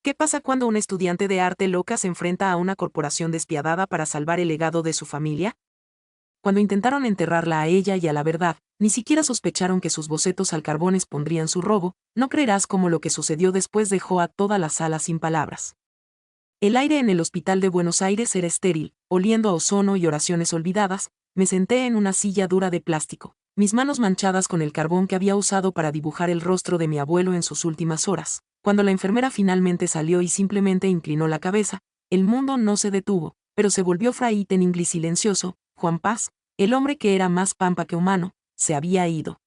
¿Qué pasa cuando un estudiante de arte loca se enfrenta a una corporación despiadada para salvar el legado de su familia? Cuando intentaron enterrarla a ella y a la verdad, ni siquiera sospecharon que sus bocetos al carbón expondrían su robo. No creerás cómo lo que sucedió después dejó a toda la sala sin palabras. El aire en el hospital de Buenos Aires era estéril, oliendo a ozono y oraciones olvidadas. Me senté en una silla dura de plástico, mis manos manchadas con el carbón que había usado para dibujar el rostro de mi abuelo en sus últimas horas. Cuando la enfermera finalmente salió y simplemente inclinó la cabeza, el mundo no se detuvo, pero se volvió fray Teningli silencioso. Juan Paz, el hombre que era más pampa que humano, se había ido.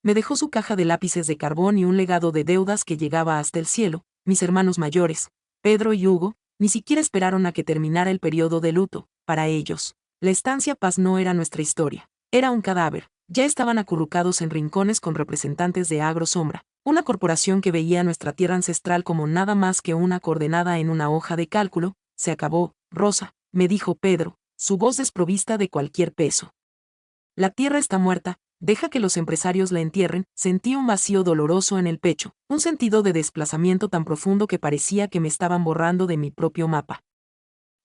Me dejó su caja de lápices de carbón y un legado de deudas que llegaba hasta el cielo. Mis hermanos mayores, Pedro y Hugo, ni siquiera esperaron a que terminara el periodo de luto. Para ellos, la estancia Paz no era nuestra historia, era un cadáver. Ya estaban acurrucados en rincones con representantes de Agro Sombra, una corporación que veía nuestra tierra ancestral como nada más que una coordenada en una hoja de cálculo. Se acabó, Rosa, me dijo Pedro, su voz desprovista de cualquier peso. La tierra está muerta, deja que los empresarios la entierren. Sentí un vacío doloroso en el pecho, un sentido de desplazamiento tan profundo que parecía que me estaban borrando de mi propio mapa.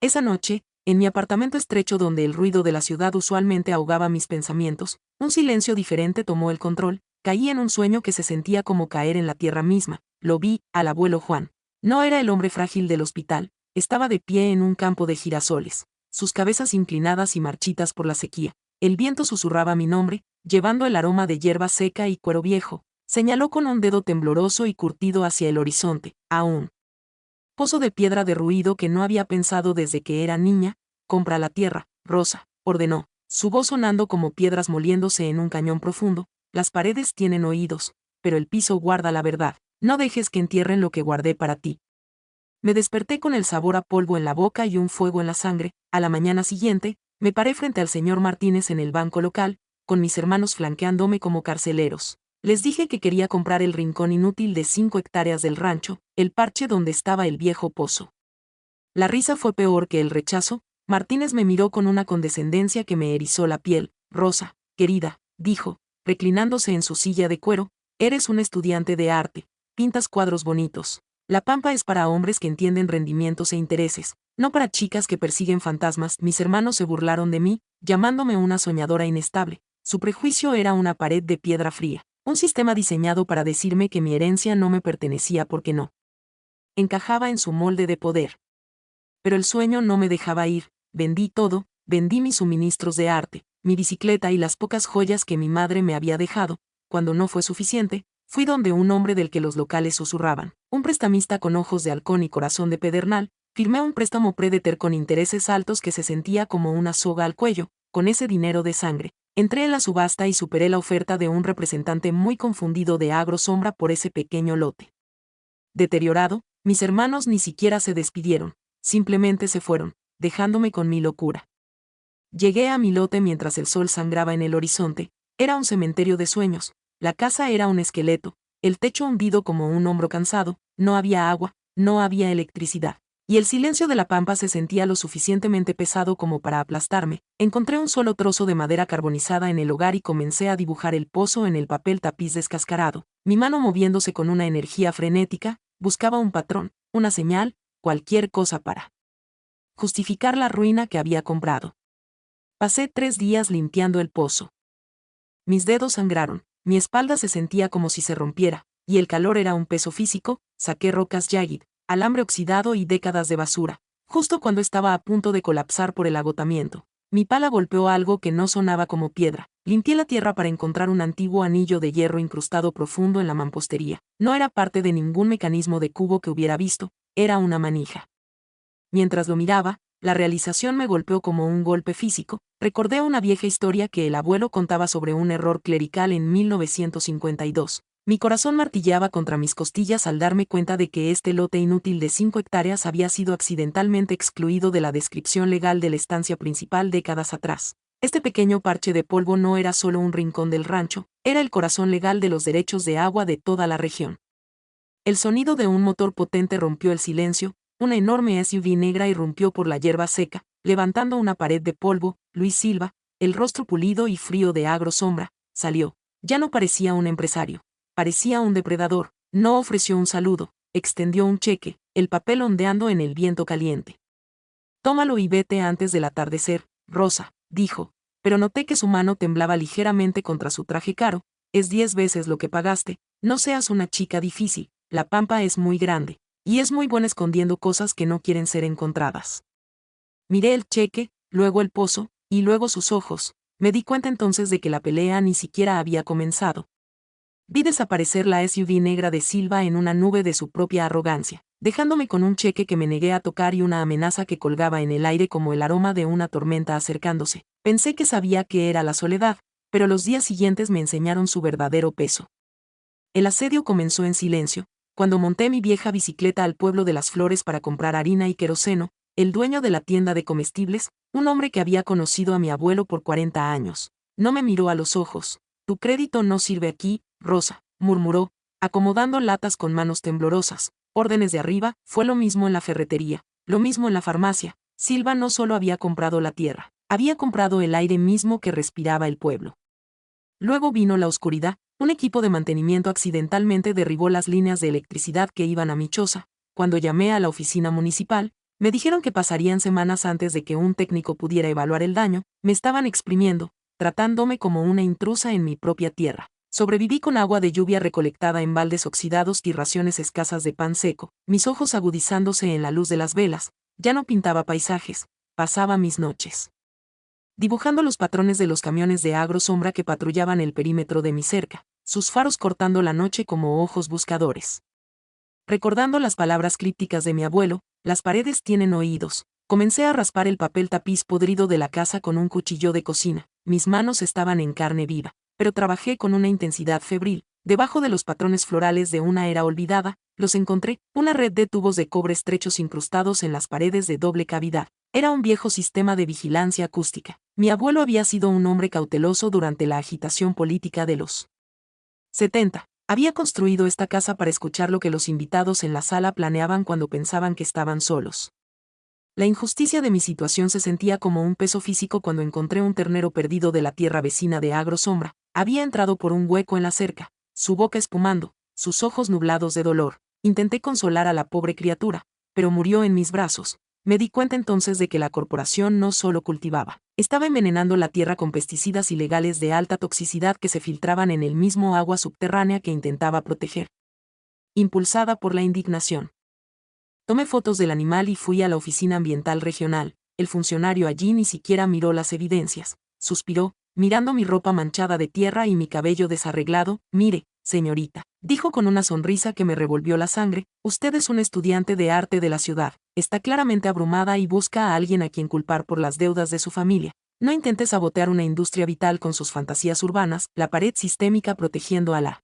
Esa noche, en mi apartamento estrecho donde el ruido de la ciudad usualmente ahogaba mis pensamientos, un silencio diferente tomó el control. Caí en un sueño que se sentía como caer en la tierra misma. Lo vi, al abuelo Juan. No era el hombre frágil del hospital, estaba de pie en un campo de girasoles, sus cabezas inclinadas y marchitas por la sequía. El viento susurraba mi nombre, llevando el aroma de hierba seca y cuero viejo. Señaló con un dedo tembloroso y curtido hacia el horizonte, a un pozo de piedra derruido que no había pensado desde que era niña. Compra la tierra, Rosa, ordenó, su voz sonando como piedras moliéndose en un cañón profundo. Las paredes tienen oídos, pero el piso guarda la verdad. No dejes que entierren lo que guardé para ti. Me desperté con el sabor a polvo en la boca y un fuego en la sangre. A la mañana siguiente, me paré frente al señor Martínez en el banco local, con mis hermanos flanqueándome como carceleros. Les dije que quería comprar el rincón inútil de 5 hectáreas del rancho, el parche donde estaba el viejo pozo. La risa fue peor que el rechazo. Martínez me miró con una condescendencia que me erizó la piel. Rosa, querida, dijo, reclinándose en su silla de cuero, eres un estudiante de arte, pintas cuadros bonitos. La pampa es para hombres que entienden rendimientos e intereses, no para chicas que persiguen fantasmas. Mis hermanos se burlaron de mí, llamándome una soñadora inestable. Su prejuicio era una pared de piedra fría, un sistema diseñado para decirme que mi herencia no me pertenecía porque no encajaba en su molde de poder. Pero el sueño no me dejaba ir. Vendí todo, vendí mis suministros de arte, mi bicicleta y las pocas joyas que mi madre me había dejado. Cuando no fue suficiente, fui donde un hombre del que los locales susurraban, un prestamista con ojos de halcón y corazón de pedernal. Firmé un préstamo Predeter con intereses altos que se sentía como una soga al cuello. Con ese dinero de sangre, entré en la subasta y superé la oferta de un representante muy confundido de Agro Sombra por ese pequeño lote. Deteriorado, mis hermanos ni siquiera se despidieron, simplemente se fueron, dejándome con mi locura. Llegué a mi lote mientras el sol sangraba en el horizonte. Era un cementerio de sueños. La casa era un esqueleto, el techo hundido como un hombro cansado. No había agua, no había electricidad, y el silencio de la pampa se sentía lo suficientemente pesado como para aplastarme. Encontré un solo trozo de madera carbonizada en el hogar y comencé a dibujar el pozo en el papel tapiz descascarado, mi mano moviéndose con una energía frenética. Buscaba un patrón, una señal, cualquier cosa para justificar la ruina que había comprado. Pasé 3 días limpiando el pozo. Mis dedos sangraron, mi espalda se sentía como si se rompiera, y el calor era un peso físico. Saqué rocas Yagid, alambre oxidado y décadas de basura. Justo cuando estaba a punto de colapsar por el agotamiento, mi pala golpeó algo que no sonaba como piedra. Limpié la tierra para encontrar un antiguo anillo de hierro incrustado profundo en la mampostería. No era parte de ningún mecanismo de cubo que hubiera visto, era una manija. Mientras lo miraba, la realización me golpeó como un golpe físico. Recordé una vieja historia que el abuelo contaba sobre un error clerical en 1952. Mi corazón martilleaba contra mis costillas al darme cuenta de que este lote inútil de 5 hectáreas había sido accidentalmente excluido de la descripción legal de la estancia principal décadas atrás. Este pequeño parche de polvo no era solo un rincón del rancho, era el corazón legal de los derechos de agua de toda la región. El sonido de un motor potente rompió el silencio. Una enorme SUV negra irrumpió por la hierba seca, levantando una pared de polvo. Luis Silva, el rostro pulido y frío de Agro Sombra, salió. Ya no parecía un empresario, parecía un depredador. No ofreció un saludo, extendió un cheque, el papel ondeando en el viento caliente. Tómalo y vete antes del atardecer, Rosa, dijo, pero noté que su mano temblaba ligeramente contra su traje caro. Es 10 veces lo que pagaste, no seas una chica difícil, la pampa es muy grande, y es muy buena escondiendo cosas que no quieren ser encontradas. Miré el cheque, luego el pozo, y luego sus ojos. Me di cuenta entonces de que la pelea ni siquiera había comenzado. Vi desaparecer la SUV negra de Silva en una nube de su propia arrogancia, dejándome con un cheque que me negué a tocar y una amenaza que colgaba en el aire como el aroma de una tormenta acercándose. Pensé que sabía que era la soledad, pero los días siguientes me enseñaron su verdadero peso. El asedio comenzó en silencio. Cuando monté mi vieja bicicleta al pueblo de las Flores para comprar harina y queroseno, el dueño de la tienda de comestibles, un hombre que había conocido a mi abuelo por 40 años, no me miró a los ojos. Tu crédito no sirve aquí, Rosa, murmuró, acomodando latas con manos temblorosas. Órdenes de arriba, fue lo mismo en la ferretería, lo mismo en la farmacia. Silva no solo había comprado la tierra, había comprado el aire mismo que respiraba el pueblo. Luego vino la oscuridad. Un equipo de mantenimiento accidentalmente derribó las líneas de electricidad que iban a mi choza. Cuando llamé a la oficina municipal, me dijeron que pasarían semanas antes de que un técnico pudiera evaluar el daño. Me estaban exprimiendo, tratándome como una intrusa en mi propia tierra. Sobreviví con agua de lluvia recolectada en baldes oxidados y raciones escasas de pan seco, mis ojos agudizándose en la luz de las velas. Ya no pintaba paisajes, pasaba mis noches dibujando los patrones de los camiones de agrosombra que patrullaban el perímetro de mi cerca, sus faros cortando la noche como ojos buscadores. Recordando las palabras crípticas de mi abuelo, las paredes tienen oídos. Comencé a raspar el papel tapiz podrido de la casa con un cuchillo de cocina. Mis manos estaban en carne viva, pero trabajé con una intensidad febril. Debajo de los patrones florales de una era olvidada, los encontré, una red de tubos de cobre estrechos incrustados en las paredes de doble cavidad. Era un viejo sistema de vigilancia acústica. Mi abuelo había sido un hombre cauteloso durante la agitación política de los 70. Había construido esta casa para escuchar lo que los invitados en la sala planeaban cuando pensaban que estaban solos. La injusticia de mi situación se sentía como un peso físico cuando encontré un ternero perdido de la tierra vecina de agrosombra. Había entrado por un hueco en la cerca, su boca espumando, sus ojos nublados de dolor. Intenté consolar a la pobre criatura, pero murió en mis brazos. Me di cuenta entonces de que la corporación no solo cultivaba, estaba envenenando la tierra con pesticidas ilegales de alta toxicidad que se filtraban en el mismo agua subterránea que intentaba proteger. Impulsada por la indignación, tomé fotos del animal y fui a la oficina ambiental regional. El funcionario allí ni siquiera miró las evidencias. Suspiró, mirando mi ropa manchada de tierra y mi cabello desarreglado. Mire, señorita, dijo con una sonrisa que me revolvió la sangre, usted es un estudiante de arte de la ciudad, está claramente abrumada y busca a alguien a quien culpar por las deudas de su familia. No intente sabotear una industria vital con sus fantasías urbanas. La pared sistémica protegiendo a la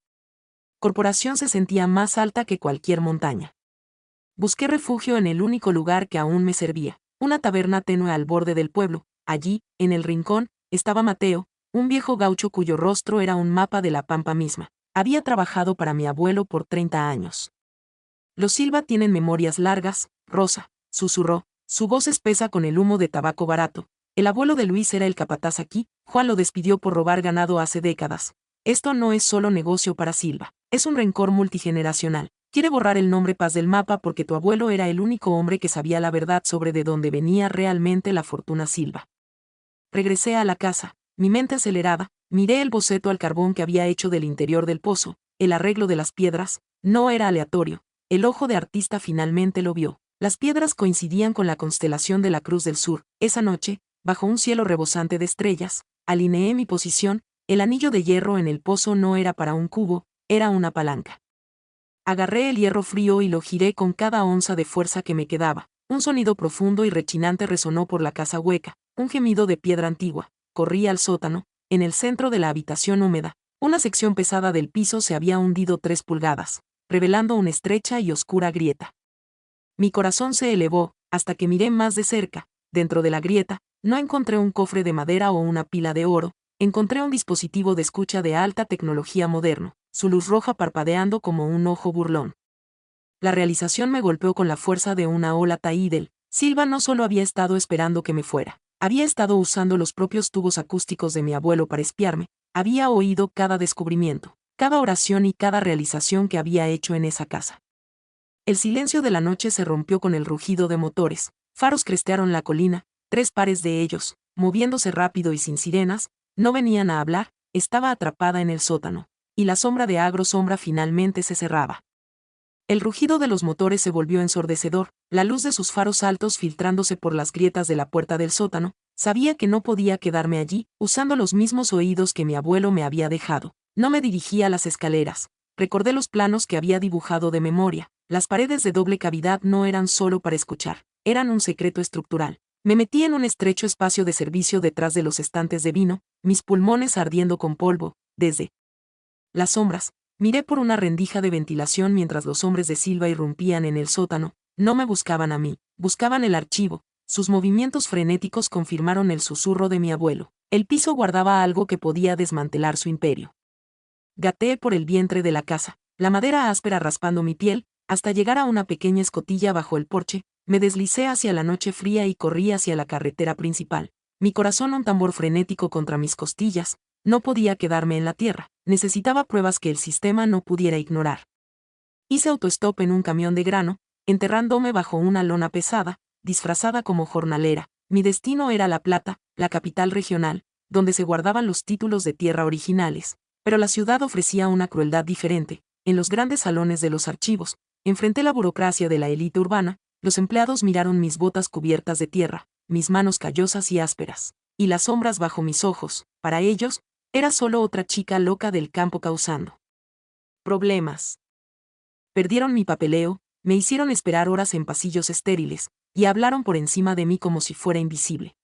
corporación se sentía más alta que cualquier montaña. Busqué refugio en el único lugar que aún me servía, una taberna tenue al borde del pueblo. Allí, en el rincón, estaba Mateo, un viejo gaucho cuyo rostro era un mapa de la pampa misma. Había trabajado para mi abuelo por 30 años. Los Silva tienen memorias largas, Rosa, susurró, su voz espesa con el humo de tabaco barato. El abuelo de Luis era el capataz aquí, Juan lo despidió por robar ganado hace décadas. Esto no es solo negocio para Silva, es un rencor multigeneracional. Quiere borrar el nombre Paz del mapa porque tu abuelo era el único hombre que sabía la verdad sobre de dónde venía realmente la fortuna Silva. Regresé a la casa, mi mente acelerada, miré el boceto al carbón que había hecho del interior del pozo, el arreglo de las piedras, no era aleatorio, el ojo de artista finalmente lo vio. Las piedras coincidían con la constelación de la Cruz del Sur. Esa noche, bajo un cielo rebosante de estrellas, alineé mi posición. El anillo de hierro en el pozo no era para un cubo, era una palanca. Agarré el hierro frío y lo giré con cada onza de fuerza que me quedaba. Un sonido profundo y rechinante resonó por la casa hueca, un gemido de piedra antigua. Corrí al sótano. En el centro de la habitación húmeda, una sección pesada del piso se había hundido 3 pulgadas, revelando una estrecha y oscura grieta. Mi corazón se elevó, hasta que miré más de cerca. Dentro de la grieta, no encontré un cofre de madera o una pila de oro, encontré un dispositivo de escucha de alta tecnología moderno, su luz roja parpadeando como un ojo burlón. La realización me golpeó con la fuerza de una ola Tidal. Silva no solo había estado esperando que me fuera, había estado usando los propios tubos acústicos de mi abuelo para espiarme, había oído cada descubrimiento, cada oración y cada realización que había hecho en esa casa. El silencio de la noche se rompió con el rugido de motores. Faros crestearon la colina, 3 pares de ellos, moviéndose rápido y sin sirenas, no venían a hablar, estaba atrapada en el sótano, y la sombra de Agro Sombra finalmente se cerraba. El rugido de los motores se volvió ensordecedor, la luz de sus faros altos filtrándose por las grietas de la puerta del sótano. Sabía que no podía quedarme allí, usando los mismos oídos que mi abuelo me había dejado. No me dirigí a las escaleras. Recordé los planos que había dibujado de memoria. Las paredes de doble cavidad no eran solo para escuchar, eran un secreto estructural. Me metí en un estrecho espacio de servicio detrás de los estantes de vino, mis pulmones ardiendo con polvo. Desde las sombras, miré por una rendija de ventilación mientras los hombres de Silva irrumpían en el sótano. No me buscaban a mí, buscaban el archivo. Sus movimientos frenéticos confirmaron el susurro de mi abuelo. El piso guardaba algo que podía desmantelar su imperio. Gateé por el vientre de la casa, la madera áspera raspando mi piel, hasta llegar a una pequeña escotilla bajo el porche. Me deslicé hacia la noche fría y corrí hacia la carretera principal. Mi corazón un tambor frenético contra mis costillas. No podía quedarme en la tierra, necesitaba pruebas que el sistema no pudiera ignorar. Hice autostop en un camión de grano, enterrándome bajo una lona pesada, disfrazada como jornalera. Mi destino era La Plata, la capital regional, donde se guardaban los títulos de tierra originales. Pero la ciudad ofrecía una crueldad diferente. En los grandes salones de los archivos, enfrenté la burocracia de la élite urbana. Los empleados miraron mis botas cubiertas de tierra, mis manos callosas y ásperas, y las sombras bajo mis ojos. Para ellos, era solo otra chica loca del campo causando problemas. Perdieron mi papeleo, me hicieron esperar horas en pasillos estériles, y hablaron por encima de mí como si fuera invisible.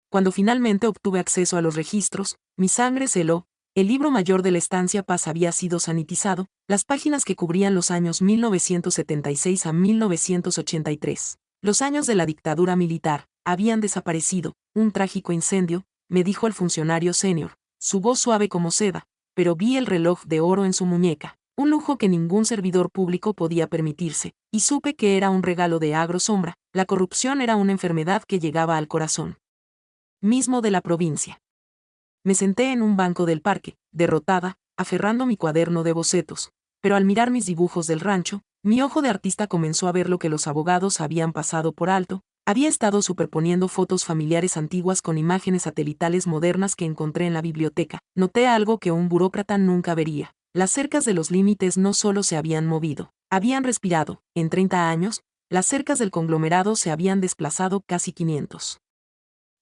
Cuando finalmente obtuve acceso a los registros, mi sangre se heló. El libro mayor de la estancia Paz había sido sanitizado, las páginas que cubrían los años 1976 a 1983, los años de la dictadura militar, habían desaparecido. Un trágico incendio, me dijo el funcionario senior, su voz suave como seda, pero vi el reloj de oro en su muñeca, un lujo que ningún servidor público podía permitirse, y supe que era un regalo de Agro Sombra. La corrupción era una enfermedad que llegaba al corazón mismo de la provincia. Me senté en un banco del parque, derrotada, aferrando mi cuaderno de bocetos, pero al mirar mis dibujos del rancho, mi ojo de artista comenzó a ver lo que los abogados habían pasado por alto. Había estado superponiendo fotos familiares antiguas con imágenes satelitales modernas que encontré en la biblioteca. Noté algo que un burócrata nunca vería. Las cercas de los límites no solo se habían movido, habían respirado. En 30 años, las cercas del conglomerado se habían desplazado casi 500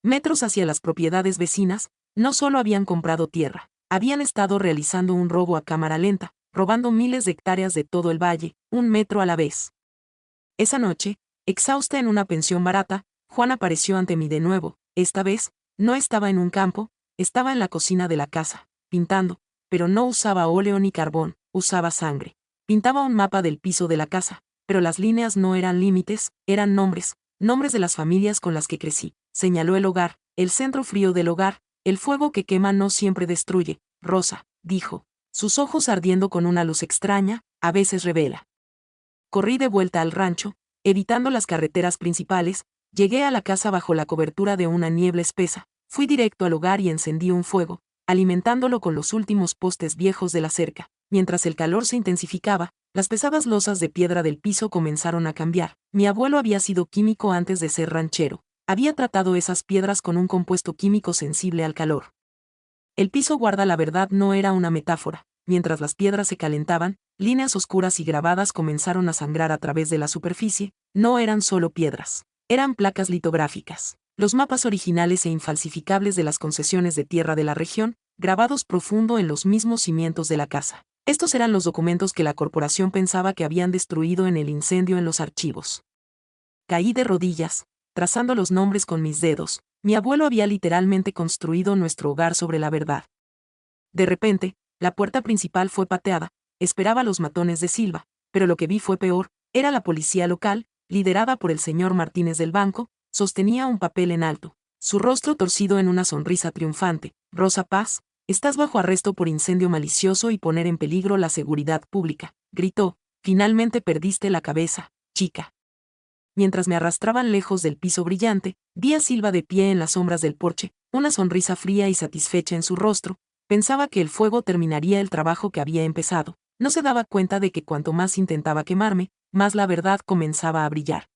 metros hacia las propiedades vecinas. No solo habían comprado tierra, habían estado realizando un robo a cámara lenta, robando miles de hectáreas de todo el valle, 1 metro a la vez. Esa noche, exhausta en una pensión barata, Juan apareció ante mí de nuevo. Esta vez, no estaba en un campo, estaba en la cocina de la casa, pintando, pero no usaba óleo ni carbón, usaba sangre. Pintaba un mapa del piso de la casa, pero las líneas no eran límites, eran nombres, nombres de las familias con las que crecí. Señaló el hogar, el centro frío del hogar. El fuego que quema no siempre destruye, Rosa, dijo, sus ojos ardiendo con una luz extraña, a veces revela. Corrí de vuelta al rancho, evitando las carreteras principales. Llegué a la casa bajo la cobertura de una niebla espesa, fui directo al hogar y encendí un fuego, alimentándolo con los últimos postes viejos de la cerca. Mientras el calor se intensificaba, las pesadas losas de piedra del piso comenzaron a cambiar. Mi abuelo había sido químico antes de ser ranchero. Había tratado esas piedras con un compuesto químico sensible al calor. El piso guarda la verdad no era una metáfora. Mientras las piedras se calentaban, líneas oscuras y grabadas comenzaron a sangrar a través de la superficie. No eran solo piedras, eran placas litográficas. Los mapas originales e infalsificables de las concesiones de tierra de la región, grabados profundo en los mismos cimientos de la casa. Estos eran los documentos que la corporación pensaba que habían destruido en el incendio en los archivos. Caí de rodillas, trazando los nombres con mis dedos. Mi abuelo había literalmente construido nuestro hogar sobre la verdad. De repente, la puerta principal fue pateada. Esperaba a los matones de Silva, pero lo que vi fue peor. Era la policía local, liderada por el señor Martínez del Banco. Sostenía un papel en alto, su rostro torcido en una sonrisa triunfante. Rosa Paz, estás bajo arresto por incendio malicioso y poner en peligro la seguridad pública, gritó. Finalmente perdiste la cabeza, chica. Mientras me arrastraban lejos del piso brillante, vi a Silva de pie en las sombras del porche, una sonrisa fría y satisfecha en su rostro. Pensaba que el fuego terminaría el trabajo que había empezado. No se daba cuenta de que cuanto más intentaba quemarme, más la verdad comenzaba a brillar.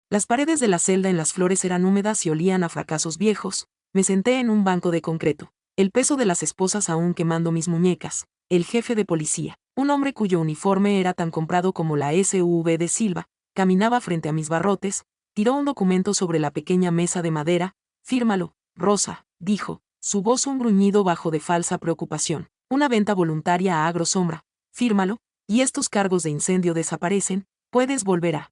Las paredes de la celda en Las Flores eran húmedas y olían a fracasos viejos. Me senté en un banco de concreto, el peso de las esposas aún quemando mis muñecas. El jefe de policía, un hombre cuyo uniforme era tan comprado como la SUV de Silva, caminaba frente a mis barrotes, tiró un documento sobre la pequeña mesa de madera. Fírmalo, Rosa, dijo, su voz un gruñido bajo de falsa preocupación. Una venta voluntaria a Agrosombra. Fírmalo, y estos cargos de incendio desaparecen, puedes volver a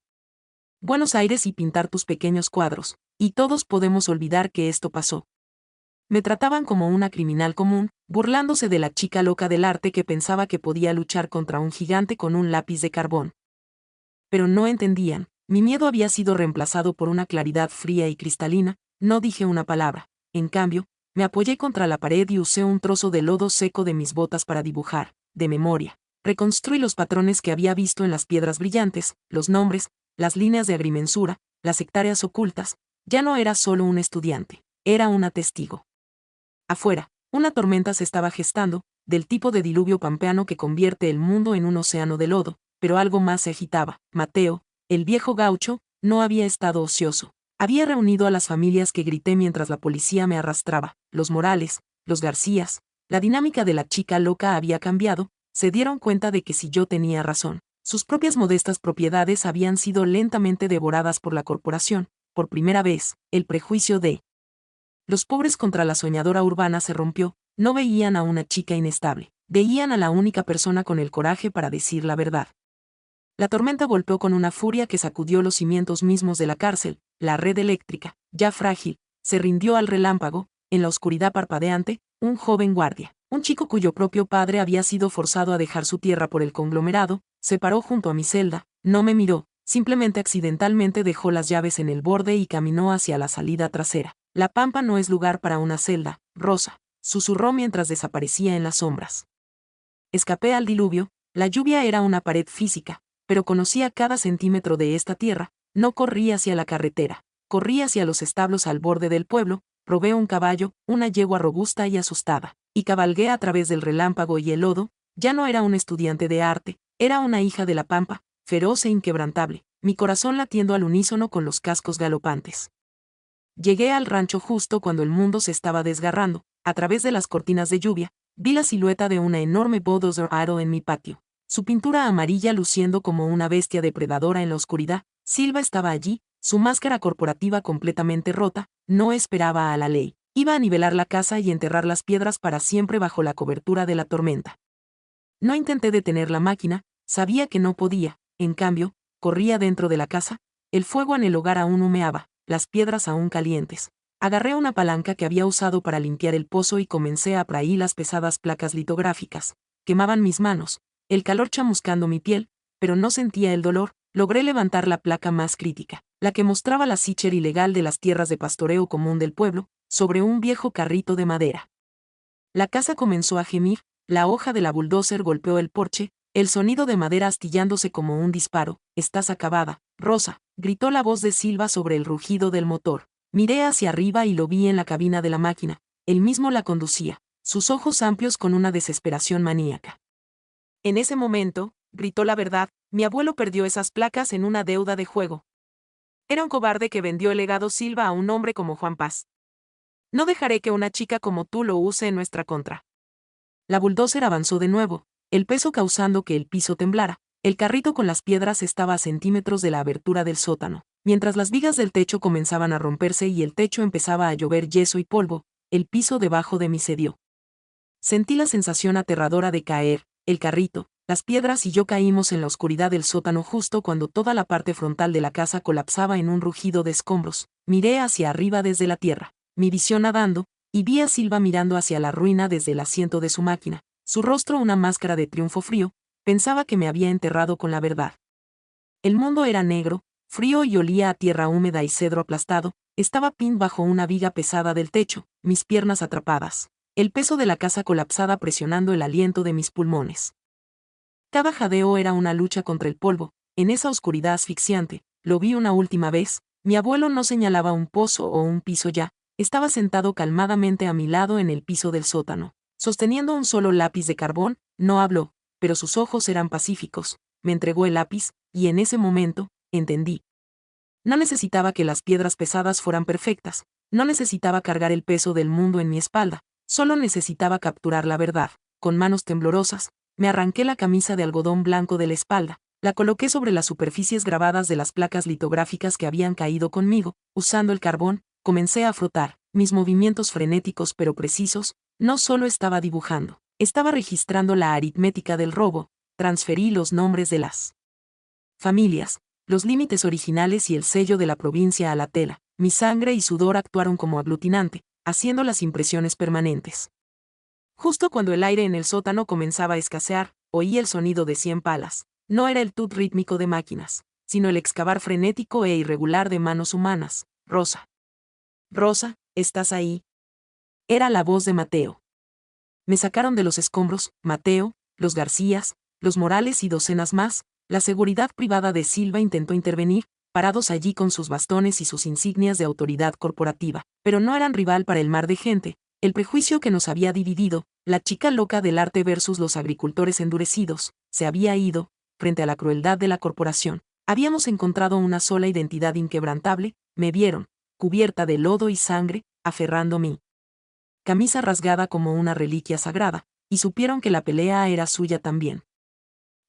Buenos Aires y pintar tus pequeños cuadros, y todos podemos olvidar que esto pasó. Me trataban como una criminal común, burlándose de la chica loca del arte que pensaba que podía luchar contra un gigante con un lápiz de carbón. Pero no entendían, mi miedo había sido reemplazado por una claridad fría y cristalina. No dije una palabra. En cambio, me apoyé contra la pared y usé un trozo de lodo seco de mis botas para dibujar, de memoria. Reconstruí los patrones que había visto en las piedras brillantes, los nombres, las líneas de agrimensura, las hectáreas ocultas. Ya no era solo un estudiante, era una testigo. Afuera, una tormenta se estaba gestando, del tipo de diluvio pampeano que convierte el mundo en un océano de lodo, pero algo más se agitaba. Mateo, el viejo gaucho, no había estado ocioso. Había reunido a las familias que grité mientras la policía me arrastraba, los Morales, los Garcías. La dinámica de la chica loca había cambiado. Se dieron cuenta de que si yo tenía razón, sus propias modestas propiedades habían sido lentamente devoradas por la corporación. Por primera vez, el prejuicio de los pobres contra la soñadora urbana se rompió. No veían a una chica inestable, veían a la única persona con el coraje para decir la verdad. La tormenta golpeó con una furia que sacudió los cimientos mismos de la cárcel. La red eléctrica, ya frágil, se rindió al relámpago. En la oscuridad parpadeante, un joven guardia, un chico cuyo propio padre había sido forzado a dejar su tierra por el conglomerado, se paró junto a mi celda. No me miró, simplemente accidentalmente dejó las llaves en el borde y caminó hacia la salida trasera. La pampa no es lugar para una celda, Rosa, susurró mientras desaparecía en las sombras. Escapé al diluvio. La lluvia era una pared física, pero conocía cada centímetro de esta tierra. No corrí hacia la carretera, corrí hacia los establos al borde del pueblo. Probé un caballo, una yegua robusta y asustada, y cabalgué a través del relámpago y el lodo. Ya no era un estudiante de arte, era una hija de la pampa, feroz e inquebrantable, mi corazón latiendo al unísono con los cascos galopantes. Llegué al rancho justo cuando el mundo se estaba desgarrando. A través de las cortinas de lluvia, vi la silueta de una enorme bulldozer aro en mi patio, su pintura amarilla luciendo como una bestia depredadora en la oscuridad. Silva estaba allí, su máscara corporativa completamente rota. No esperaba a la ley. Iba a nivelar la casa y enterrar las piedras para siempre bajo la cobertura de la tormenta. No intenté detener la máquina, sabía que no podía. En cambio, corría dentro de la casa. El fuego en el hogar aún humeaba, las piedras aún calientes. Agarré una palanca que había usado para limpiar el pozo y comencé a apraí las pesadas placas litográficas. Quemaban mis manos, el calor chamuscando mi piel, pero no sentía el dolor. Logré levantar la placa más crítica, la que mostraba la sicher ilegal de las tierras de pastoreo común del pueblo, sobre un viejo carrito de madera. La casa comenzó a gemir, la hoja de la bulldozer golpeó el porche, el sonido de madera astillándose como un disparo. Estás acabada, Rosa, gritó la voz de Silva sobre el rugido del motor. Miré hacia arriba y lo vi en la cabina de la máquina. Él mismo la conducía, sus ojos amplios con una desesperación maníaca. En ese momento, gritó la verdad, mi abuelo perdió esas placas en una deuda de juego. Era un cobarde que vendió el legado Silva a un hombre como Juan Paz. No dejaré que una chica como tú lo use en nuestra contra. La bulldozer avanzó de nuevo, el peso causando que el piso temblara. El carrito con las piedras estaba a centímetros de la abertura del sótano. Mientras las vigas del techo comenzaban a romperse y el techo empezaba a llover yeso y polvo, el piso debajo de mí cedió. Sentí la sensación aterradora de caer. El carrito, las piedras y yo caímos en la oscuridad del sótano justo cuando toda la parte frontal de la casa colapsaba en un rugido de escombros. Miré hacia arriba desde la tierra, mi visión nadando, y vi a Silva mirando hacia la ruina desde el asiento de su máquina, su rostro una máscara de triunfo frío. Pensaba que me había enterrado con la verdad. El mundo era negro, frío y olía a tierra húmeda y cedro aplastado. Estaba pin bajo una viga pesada del techo, mis piernas atrapadas, el peso de la casa colapsada presionando el aliento de mis pulmones. Cada jadeo era una lucha contra el polvo. En esa oscuridad asfixiante, lo vi una última vez. Mi abuelo no señalaba un pozo o un piso ya, estaba sentado calmadamente a mi lado en el piso del sótano, sosteniendo un solo lápiz de carbón. No habló, pero sus ojos eran pacíficos. me entregó el lápiz, y en ese momento, entendí. No necesitaba que las piedras pesadas fueran perfectas, no necesitaba cargar el peso del mundo en mi espalda, solo necesitaba capturar la verdad. Con manos temblorosas, me arranqué la camisa de algodón blanco de la espalda, la coloqué sobre las superficies grabadas de las placas litográficas que habían caído conmigo, usando el carbón, comencé a frotar, mis movimientos frenéticos pero precisos, no solo estaba dibujando, estaba registrando la aritmética del robo, transferí los nombres de las familias, los límites originales y el sello de la provincia a la tela, mi sangre y sudor actuaron como aglutinante, haciendo las impresiones permanentes. Justo cuando el aire en el sótano comenzaba a escasear, oí el sonido de 100 palas. No era el tut rítmico de máquinas, sino el excavar frenético e irregular de manos humanas. Rosa. Rosa, ¿estás ahí? Era la voz de Mateo. Me sacaron de los escombros, Mateo, los Garcías, los Morales y docenas más. La seguridad privada de Silva intentó intervenir, parados allí con sus bastones y sus insignias de autoridad corporativa, pero no eran rival para el mar de gente. El prejuicio que nos había dividido, la chica loca del arte versus los agricultores endurecidos, se había ido, frente a la crueldad de la corporación. Habíamos encontrado una sola identidad inquebrantable, me vieron, cubierta de lodo y sangre, aferrando mi camisa rasgada como una reliquia sagrada, y supieron que la pelea era suya también.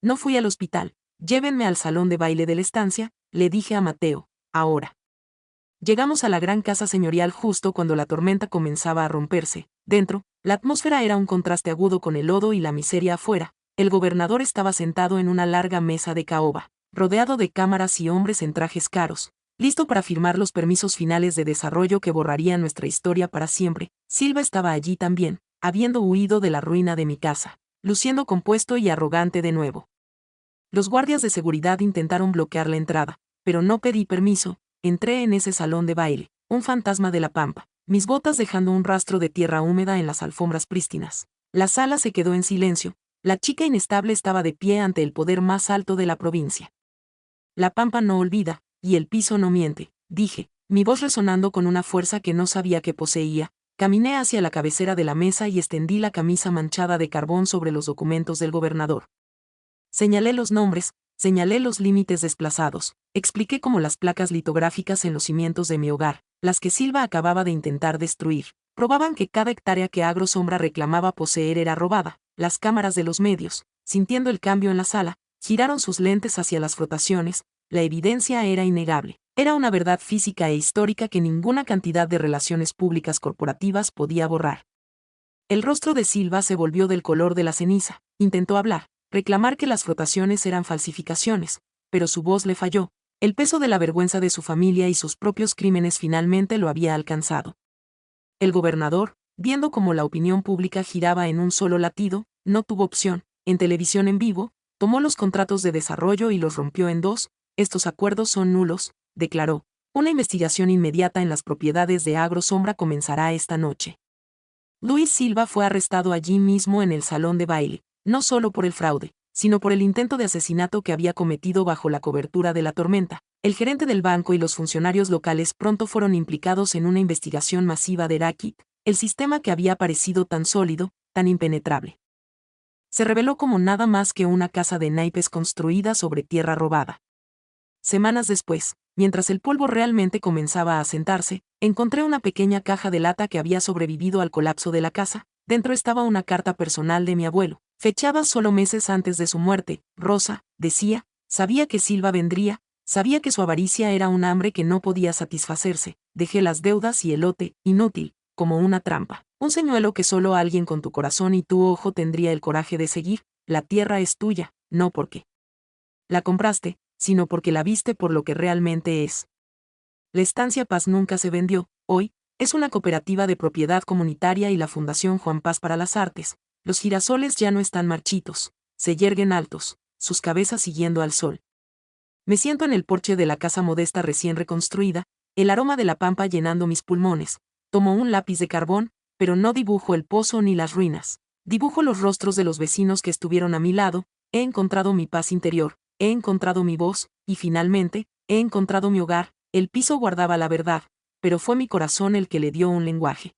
No fui al hospital, llévenme al salón de baile de la estancia, le dije a Mateo, ahora. Llegamos a la gran casa señorial justo cuando la tormenta comenzaba a romperse. Dentro, la atmósfera era un contraste agudo con el lodo y la miseria afuera. El gobernador estaba sentado en una larga mesa de caoba, rodeado de cámaras y hombres en trajes caros, listo para firmar los permisos finales de desarrollo que borrarían nuestra historia para siempre. Silva estaba allí también, habiendo huido de la ruina de mi casa, luciendo compuesto y arrogante de nuevo. Los guardias de seguridad intentaron bloquear la entrada, pero no pedí permiso. Entré en ese salón de baile, un fantasma de la pampa, mis botas dejando un rastro de tierra húmeda en las alfombras prístinas. La sala se quedó en silencio, la chica inestable estaba de pie ante el poder más alto de la provincia. La pampa no olvida, y el piso no miente, dije, mi voz resonando con una fuerza que no sabía que poseía. Caminé hacia la cabecera de la mesa y extendí la camisa manchada de carbón sobre los documentos del gobernador. Señalé los nombres, señalé los límites desplazados, expliqué cómo las placas litográficas en los cimientos de mi hogar, las que Silva acababa de intentar destruir, probaban que cada hectárea que Agrosombra reclamaba poseer era robada. Las cámaras de los medios, sintiendo el cambio en la sala, giraron sus lentes hacia las frotaciones. La evidencia era innegable. Era una verdad física e histórica que ninguna cantidad de relaciones públicas corporativas podía borrar. El rostro de Silva se volvió del color de la ceniza. Intentó hablar, reclamar que las frotaciones eran falsificaciones, pero su voz le falló. El peso de la vergüenza de su familia y sus propios crímenes finalmente lo había alcanzado. El gobernador, viendo cómo la opinión pública giraba en un solo latido, no tuvo opción. En televisión en vivo, tomó los contratos de desarrollo y los rompió en dos. Estos acuerdos son nulos, declaró. Una investigación inmediata en las propiedades de Agrosombra comenzará esta noche. Luis Silva fue arrestado allí mismo en el salón de baile, no solo por el fraude, sino por el intento de asesinato que había cometido bajo la cobertura de la tormenta. El gerente del banco y los funcionarios locales pronto fueron implicados en una investigación masiva de Rakit, el sistema que había parecido tan sólido, tan impenetrable. Se reveló como nada más que una casa de naipes construida sobre tierra robada. Semanas después, mientras el polvo realmente comenzaba a asentarse, encontré una pequeña caja de lata que había sobrevivido al colapso de la casa. Dentro estaba una carta personal de mi abuelo, fechada solo meses antes de su muerte. Rosa, decía, sabía que Silva vendría, sabía que su avaricia era un hambre que no podía satisfacerse. Dejé las deudas y el lote, inútil, como una trampa. Un señuelo que solo alguien con tu corazón y tu ojo tendría el coraje de seguir. La tierra es tuya, no porque la compraste, sino porque la viste por lo que realmente es. La estancia Paz nunca se vendió. Hoy, es una cooperativa de propiedad comunitaria y la Fundación Juan Paz para las Artes. Los girasoles ya no están marchitos, se yerguen altos, sus cabezas siguiendo al sol. Me siento en el porche de la casa modesta recién reconstruida, el aroma de la pampa llenando mis pulmones. Tomo un lápiz de carbón, pero no dibujo el pozo ni las ruinas. Dibujo los rostros de los vecinos que estuvieron a mi lado. He encontrado mi paz interior, he encontrado mi voz, y finalmente, he encontrado mi hogar. El piso guardaba la verdad, pero fue mi corazón el que le dio un lenguaje.